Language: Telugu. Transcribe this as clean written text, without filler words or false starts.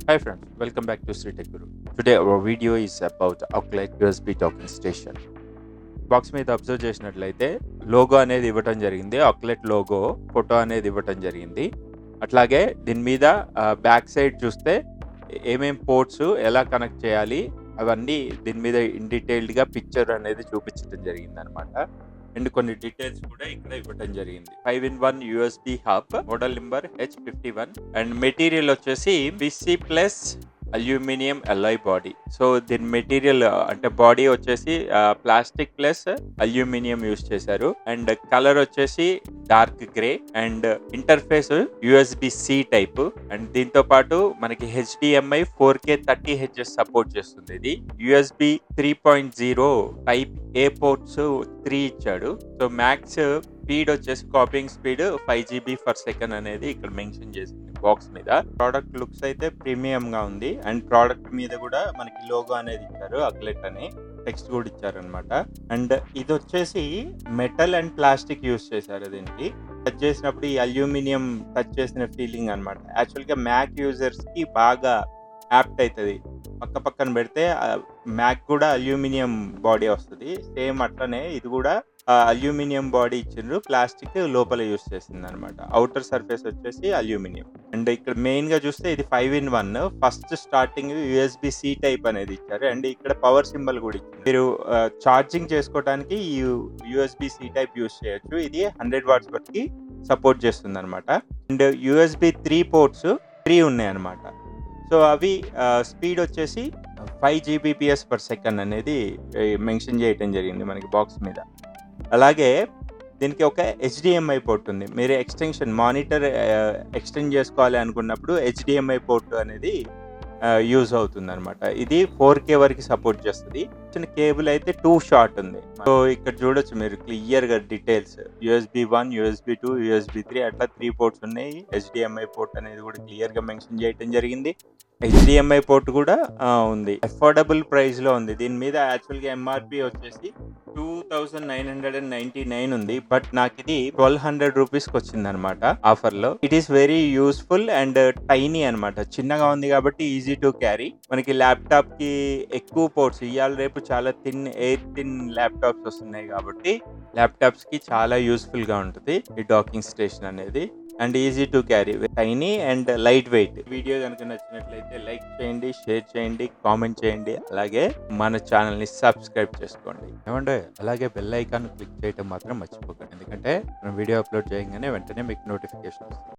Hi friends, welcome back to sritechguru. Today our video is about outlet USB docking station. Box మీద అబ్జర్వ్ చేసినట్లయితే లోగో అనేది ఇవ్వటం జరిగింది. అవుట్లెట్ లోగో ఫోటో అనేది ఇవ్వటం జరిగింది. అట్లాగే దీని మీద బ్యాక్ సైడ్ చూస్తే ఏమేం పోర్ట్స్ ఎలా కనెక్ట్ చేయాలి అవన్నీ దీని మీద ఇన్ డీటెయిల్డ్గా పిక్చర్ అనేది చూపించడం జరిగింది అనమాట. అండ్ కొన్ని డీటెయిల్స్ కూడా ఇక్కడ ఇవ్వటం జరిగింది. 5-in-1 USB hub, model number H51 and material వచ్చేసి PC plus aluminium Alai body. So దీని మెటీరియల్ అంటే బాడీ వచ్చేసి ప్లాస్టిక్ ప్లస్ అల్యూమినియం యూస్ చేశారు. అండ్ కలర్ వచ్చేసి dark grey and interface USB-C type. And దీంతో పాటు మనకి HDMI 4K 30Hz సపోర్ట్ చేస్తుంది. ఇది USB 3.0 టైప్ A పోర్ట్స్ 3 ఇచ్చాడు. సో మ్యాక్స్ స్పీడ్ వచ్చేసి కాపీయింగ్ స్పీడ్ 5 GB/s అనేది ఇక్కడ మెన్షన్ చేసింది బాక్స్ మీద. ప్రోడక్ట్ లుక్స్ అయితే ప్రీమియం గా ఉంది. అండ్ ప్రోడక్ట్ మీద కూడా మనకి లోగో అనేది ఇచ్చారు, అవుట్లెట్ అని టెక్స్ట్ కూడా ఇచ్చారు అనమాట. అండ్ ఇది వచ్చేసి మెటల్ అండ్ ప్లాస్టిక్ యూస్ చేశారు. దీనికి టచ్ చేసినప్పుడు ఈ అల్యూమినియం టచ్ చేసిన ఫీలింగ్ అనమాట. యాక్చువల్గా మ్యాక్ యూజర్స్ కి బాగా యాప్ట్ అవుతుంది. పక్కన పెడితే మ్యాక్ కూడా అల్యూమినియం బాడీ వస్తుంది. సేమ్ అట్లనే ఇది కూడా అల్యూమినియం బాడీ ఇచ్చిండ్రు, ప్లాస్టిక్ లోపల యూస్ చేసింది అనమాట. అవుటర్ సర్ఫేస్ వచ్చేసి అల్యూమినియం. అండ్ ఇక్కడ మెయిన్ గా చూస్తే ఇది 5-in-1. First starting USB-C type అనేది ఇచ్చారు. అండ్ ఇక్కడ పవర్ సింబల్ కూడా ఇచ్చారు. మీరు ఛార్జింగ్ చేసుకోవడానికి ఈ USB-C టైప్ యూస్ చేయొచ్చు. ఇది 100 watts వరకు సపోర్ట్ చేస్తుంది అనమాట. అండ్ USB 3 పోర్ట్స్ 3 ఉన్నాయి అనమాట. సో అవి స్పీడ్ వచ్చేసి 5 GB/s అనేది మెన్షన్ చేయటం జరిగింది మనకి బాక్స్ మీద. అలాగే దీనికి ఒక HDMI పోర్ట్ ఉంది. మీరు మానిటర్ ఎక్స్టెండ్ చేసుకోవాలి అనుకున్నప్పుడు HDMI పోర్ట్ అనేది యూజ్ అవుతుంది అనమాట. ఇది 4K వరకు సపోర్ట్ చేస్తుంది. చిన్న కేబుల్ అయితే 2 షార్ట్ ఉంది. సో ఇక్కడ చూడొచ్చు మీరు క్లియర్ గా డీటెయిల్స్. USB-1, USB-2, USB-3 అట్లా 3 పోర్ట్స్ ఉన్నాయి. HDMI పోర్ట్ అనేది కూడా క్లియర్ గా మెన్షన్ చేయడం జరిగింది. HDMI పోర్ట్ కూడా ఉంది. అఫోర్డబుల్ ప్రైస్ లో ఉంది. దీని మీద యాక్చువల్గా MRP వచ్చేసి 2999 ఉంది. బట్ నాకు ఇది 1200 రూపీస్కి వచ్చింది అనమాట ఆఫర్ లో. It is very useful and tiny అనమాట. చిన్నగా ఉంది కాబట్టి ఈజీ టు క్యారీ. మనకి ల్యాప్టాప్ కి ఎక్కువ పోర్ట్స్ ఇవాళ రేపు చాలా థిన్ ల్యాప్టాప్స్ వస్తున్నాయి కాబట్టి ల్యాప్టాప్స్ కి చాలా యూస్ఫుల్ గా ఉంటుంది ఈ డాకింగ్ స్టేషన్ అనేది. And easy to carry, tiny and light weight. Video కనుక నచ్చినట్లయితే లైక్ చేయండి, షేర్ చేయండి, కామెంట్ చేయండి. అలాగే మన ఛానల్ ని సబ్స్క్రైబ్ చేసుకోండి. ఏమంటే అలాగే బెల్ ఐకాన్ క్లిక్ చేయడం మాత్రం మర్చిపోకండి. ఎందుకంటే మనం వీడియో అప్లోడ్ చేయగానే వెంటనే మీకు నోటిఫికేషన్ వస్తుంది.